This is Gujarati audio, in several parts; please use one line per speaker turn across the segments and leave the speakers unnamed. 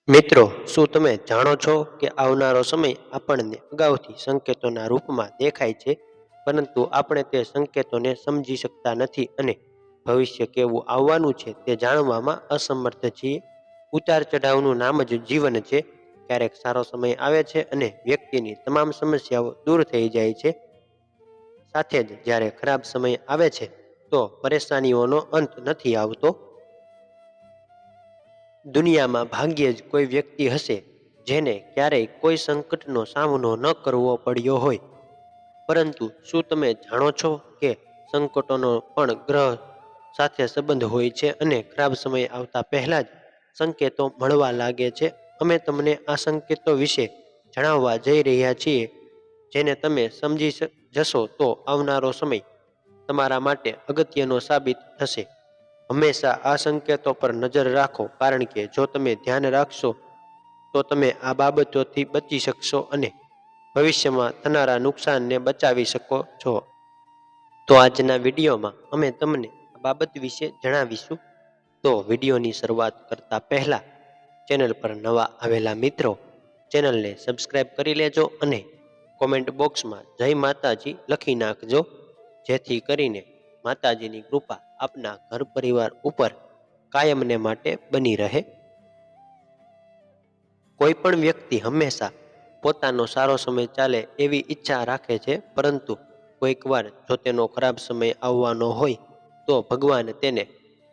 મિત્રો, શું તમે જાણો છો કે આવનારો સમય આપણને અગાઉથી સંકેતોના રૂપમાં દેખાય છે, પરંતુ આપણે તે સંકેતોને સમજી શકતા નથી અને ભવિષ્ય કેવું આવવાનું છે તે જાણવામાં અસમર્થ છીએ. ઉતાર ચઢાવનું નામ જ જીવન છે. ક્યારેક સારો સમય આવે છે અને વ્યક્તિની તમામ સમસ્યાઓ દૂર થઈ જાય છે. સાથે જ જ્યારે ખરાબ સમય આવે છે તો પરેશાનીઓનો અંત નથી આવતો. દુનિયામાં ભાગ્યે જ કોઈ વ્યક્તિ હશે જેને ક્યારેય કોઈ સંકટનો સામનો ન કરવો પડ્યો હોય. પરંતુ શું તમે જાણો છો કે સંકટોનો પણ ગ્રહ સાથે સંબંધ હોય છે અને ખરાબ સમય આવતા પહેલા જ સંકેતો મળવા લાગે છે? અમે તમને આ સંકેતો વિશે જણાવવા જઈ રહ્યા છીએ, જેને તમે સમજી જશો તો આવનારો સમય તમારા માટે અગત્યનો સાબિત થશે. હંમેશા આ સંકેતો પર નજર રાખો, કારણ કે જો તમે ધ્યાન રાખશો તો તમે આ બાબતોથી બચી શકશો અને ભવિષ્યમાં થનારા નુકસાનને બચાવી શકો છો. તો આજના વિડીયોમાં અમે તમને આ બાબત વિશે જણાવીશું. તો વિડીયોની શરૂઆત કરતા પહેલા ચેનલ પર નવા આવેલા મિત્રો ચેનલને સબસ્ક્રાઇબ કરી લેજો અને કોમેન્ટ બોક્સમાં જય માતાજી લખી નાખજો, જેથી કરીને માતાજીની કૃપા આપના ઘર પરિવાર ઉપર કાયમને માટે બની રહે. કોઈ પણ વ્યક્તિ હંમેશા પોતાનો સારો સમય ચાલે એવી ઈચ્છા રાખે છે, પરંતુ કોઈક વાર જો તેનો ખરાબ સમય આવવાનો હોય તો ભગવાન તેને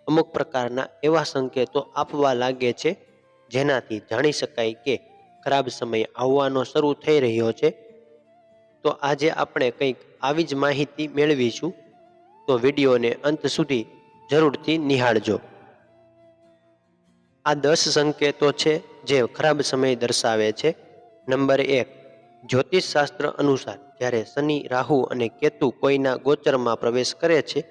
અમુક પ્રકારના એવા સંકેતો આપવા લાગે છે જેનાથી જાણી શકાય કે ખરાબ સમય આવવાનો શરૂ થઈ રહ્યો છે. તો આજે આપણે કંઈક આવી જ માહિતી મેળવીશું, તો વિડીયોને અંત સુધી જરૂરથી નિહાળજો. આ 10 સંકેતો છે જે ખરાબ સમય દર્શાવે છે. નંબર 1, જ્યોતિષશાસ્ત્ર અનુસાર જ્યારે શનિ, રાહુ અને કેતુ કોઈના ગોચરમાં પ્રવેશ કરે છે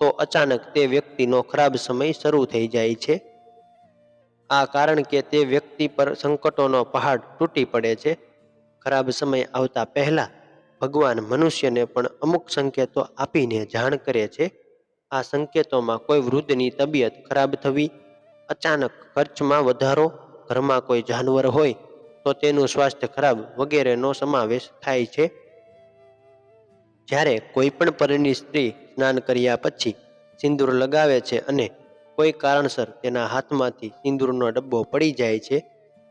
તો અચાનક તે વ્યક્તિનો ખરાબ સમય શરૂ થઈ જાય છે. આ કારણ કે તે વ્યક્તિ પર સંકટોનો પહાડ તૂટી પડે છે. ખરાબ સમય આવતા પહેલા ભગવાન મનુષ્યને પણ અમુક સંકેતો આપીને જાણ કરે છે. આ સંકેતોમાં કોઈ વૃદ્ધની તબિયત ખરાબ થવી, અચાનક ખર્ચમાં વધારો, ઘરમાં કોઈ જાનવર હોય તો તેનું સ્વાસ્થ્ય ખરાબ વગેરેનો સમાવેશ થાય છે. જ્યારે કોઈ પણ પરિણીત સ્ત્રી સ્નાન કર્યા પછી સિંદૂર લગાવે છે અને કોઈ કારણસર તેના હાથમાંથી સિંદૂરનો ડબ્બો પડી જાય છે,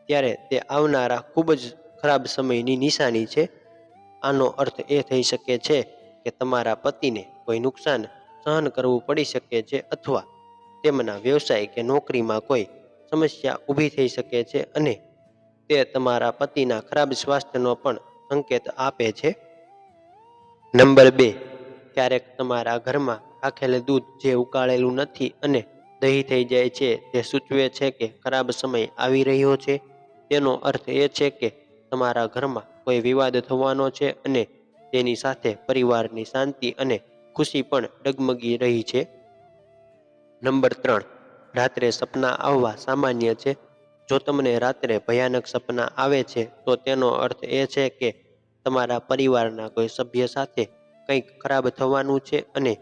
ત્યારે તે આવનારા ખૂબ જ ખરાબ સમયની નિશાની છે. આનો અર્થ એ થઈ શકે છે કે તમારા પતિને કોઈ નુકસાન સહન કરવું પડી શકે છે, અથવા તેમના વ્યવસાય કે નોકરીમાં કોઈ સમસ્યા ઊભી થઈ શકે છે અને તે તમારા પતિના ખરાબ સ્વાસ્થ્યનો પણ સંકેત આપે છે. નંબર 2, ક્યારેક તમારા ઘરમાં રાખેલું દૂધ જે ઉકાળેલું નથી અને દહીં થઈ જાય છે, તે સૂચવે છે કે ખરાબ સમય આવી રહ્યો છે. તેનો અર્થ એ છે કે તમારા ઘરમાં કોઈ વિવાદ થવાનો છે અને તેની સાથે પરિવારની શાંતિ અને ખુશી પણ ડગમગી રહી છે. નંબર 3, રાત્રે સપના આવવા સામાન્ય છે. જો તમને રાત્રે ભયાનક સપના આવે છે તો તેનો અર્થ એ છે કે તમારા પરિવારના કોઈ સભ્ય સાથે કંઈક ખરાબ થવાનું છે અને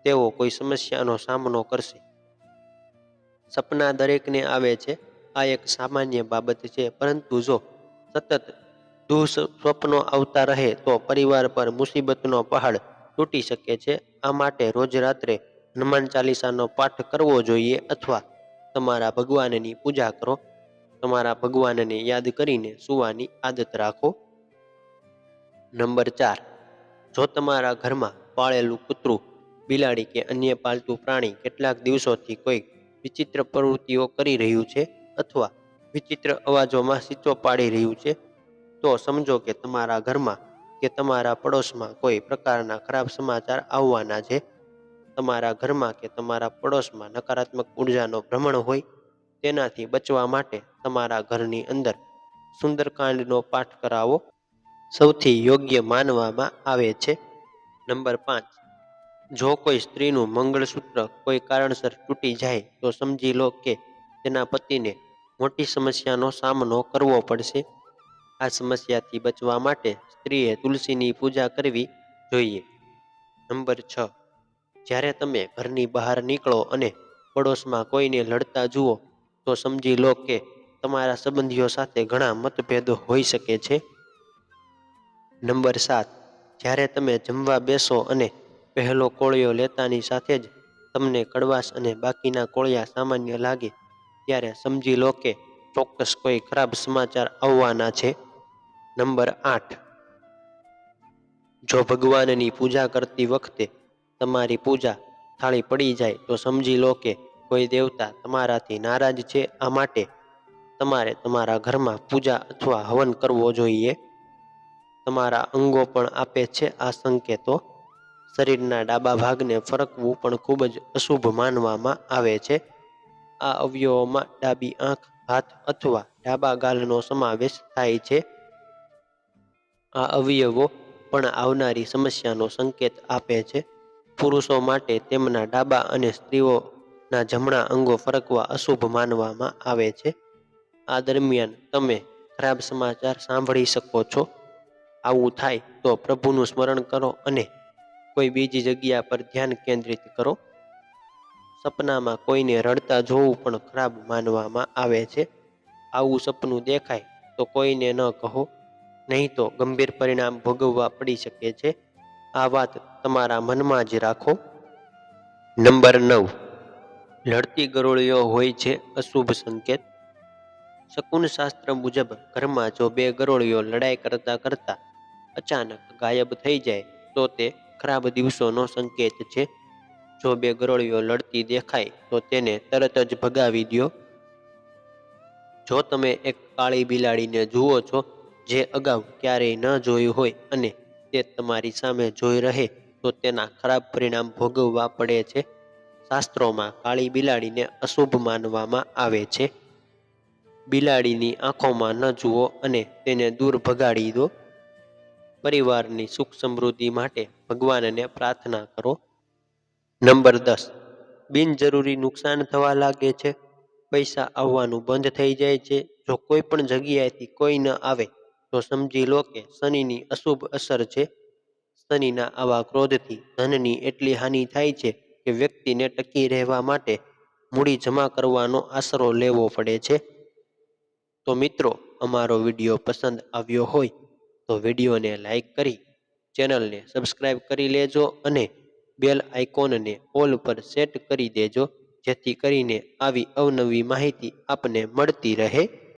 તેઓ કોઈ સમસ્યાનો સામનો કરશે. સપના દરેકને આવે છે, આ એક સામાન્ય બાબત છે, પરંતુ જો સતત દુઃસ્વપ્નો આવતા રહે તો પરિવાર પર મુસીબતનો પહાડ તૂટી શકે છે. આ માટે રોજ રાત્રે હનુમાન ચાલીસાનો પાઠ કરવો જોઈએ અથવા તમારા ભગવાનની પૂજા કરો. તમારા ભગવાનને યાદ કરીને સૂવાની આદત રાખો. નંબર 4, જો તમારા ઘરમાં પાળેલું કૂતરું, બિલાડી કે અન્ય પાલતુ પ્રાણી કેટલાક દિવસોથી કોઈ વિચિત્ર પ્રવૃત્તિઓ કરી રહ્યું છે અથવા વિચિત્ર અવાજોમાં સીચો પાડી રહ્યું છે, તો સમજો કે તમારા ઘરમાં કે તમારા પડોશમાં કોઈ પ્રકારના ખરાબ સમાચાર આવવાના છે. તમારા ઘરમાં કે તમારા પડોશમાં નકારાત્મક ઉર્જાનો ભ્રમણ હોય તેનાથી બચવા માટે તમારા ઘરની અંદર સુંદરકાંડનો પાઠ કરાવો. સૌથી યોગ્ય માનવામાં આવે છે. નંબર 5, જો કોઈ સ્ત્રીનું મંગળસૂત્ર કોઈ કારણસર તૂટી જાય તો સમજી લો કે તેના પતિને મોટી સમસ્યાનો સામનો કરવો પડશે. આ સમસ્યાથી બચવા માટે સ્ત્રીએ તુલસીની પૂજા કરવી જોઈએ. નંબર 6, જ્યારે તમે ઘરની બહાર નીકળો અને પડોશમાં કોઈને લડતા જુઓ તો સમજી લો કે તમારા સંબંધીઓ સાથે ઘણા મતભેદો હોઈ શકે છે. નંબર 7, જ્યારે તમે જમવા બેસો અને પહેલો કોળિયો લેતાની સાથે જ તમને કડવાશ અને બાકીના કોળિયા સામાન્ય લાગે, ત્યારે સમજી લો કે ચોક્કસ કોઈ ખરાબ સમાચાર આવવાના છે. નંબર 8, જો ભગવાનની પૂજા કરતી વખતે તમારી પૂજા થાળી પડી જાય તો સમજી લો કે કોઈ દેવતા તમારાથી નારાજ છે. આ માટે તમારે તમારા ઘરમાં પૂજા અથવા હવન કરવો જોઈએ. તમારા અંગો પણ આપે છે આ સંકેતો. શરીરના ડાબા ભાગને ફરકવું પણ ખૂબ જ અશુભ માનવામાં આવે છે. આ અવયવોમાં ડાબી આંખ, હાથ અથવા ડાબા ગાલનો સમાવેશ થાય છે. આ અવયવો પણ આવનારી સમસ્યાનો સંકેત આપે છે. પુરુષો માટે તેમના ડાબા અને સ્ત્રીઓના જમણા અંગો ફરકવા અશુભ માનવામાં આવે છે. આ દરમિયાન તમે ખરાબ સમાચાર સાંભળી શકો છો. આવું થાય તો પ્રભુનું સ્મરણ કરો અને કોઈ બીજી જગ્યા પર ધ્યાન કેન્દ્રિત કરો. સપનામાં કોઈને રડતા જોવું પણ ખરાબ માનવામાં આવે છે. આવું સપનું દેખાય તો કોઈને ન કહો, નહીં તો ગંભીર પરિણામ ભોગવવા પડી શકે છે. આ વાત તમારા મનમાં જ રાખો. નંબર 9, લડતી ગરોળીઓ હોય છે અશુભ સંકેત. શકુનશાસ્ત્ર મુજબ ઘરમાં જો બે ગરોળીઓ લડાઈ કરતા કરતા અચાનક ગાયબ થઈ જાય તો તે ખરાબ દિવસોનો સંકેત છે. જો બે ગરોળીઓ લડતી દેખાય તો તેને તરત જ ભગાવી દો. જો તમે એક કાળી બિલાડીને જુઓ છો જે અગાઉ ક્યારેય ન જોયું હોય અને તે તમારી સામે જોઈ રહે તો તેના ખરાબ પરિણામ ભોગવવા પડે છે. શાસ્ત્રોમાં કાળી બિલાડીને અશુભ માનવામાં આવે છે. બિલાડીની આંખોમાં ન જુઓ અને તેને દૂર ભગાડી દો. પરિવારની સુખ સમૃદ્ધિ માટે ભગવાનને પ્રાર્થના કરો. નંબર 10, બિનજરૂરી નુકસાન થવા લાગે છે. પૈસા આવવાનું બંધ થઈ જાય છે. જો કોઈ પણ જગ્યાએથી કોઈ ન આવે તો સમજી લો કે શનિની અશુભ અસર છે. શનિના આવા ક્રોધથી ધનની એટલી હાનિ થાય છે કે વ્યક્તિને ટકી રહેવા માટે મૂડી જમા કરવાનો આશરો લેવો પડે છે. તો મિત્રો, અમારો વિડીયો પસંદ આવ્યો હોય તો વિડીયોને લાઈક કરી ચેનલને સબસ્ક્રાઈબ કરી લેજો અને બેલ આઇકોનને ઓલ પર સેટ કરી દેજો, જેથી કરીને આવી અવનવી માહિતી આપને મળતી રહે.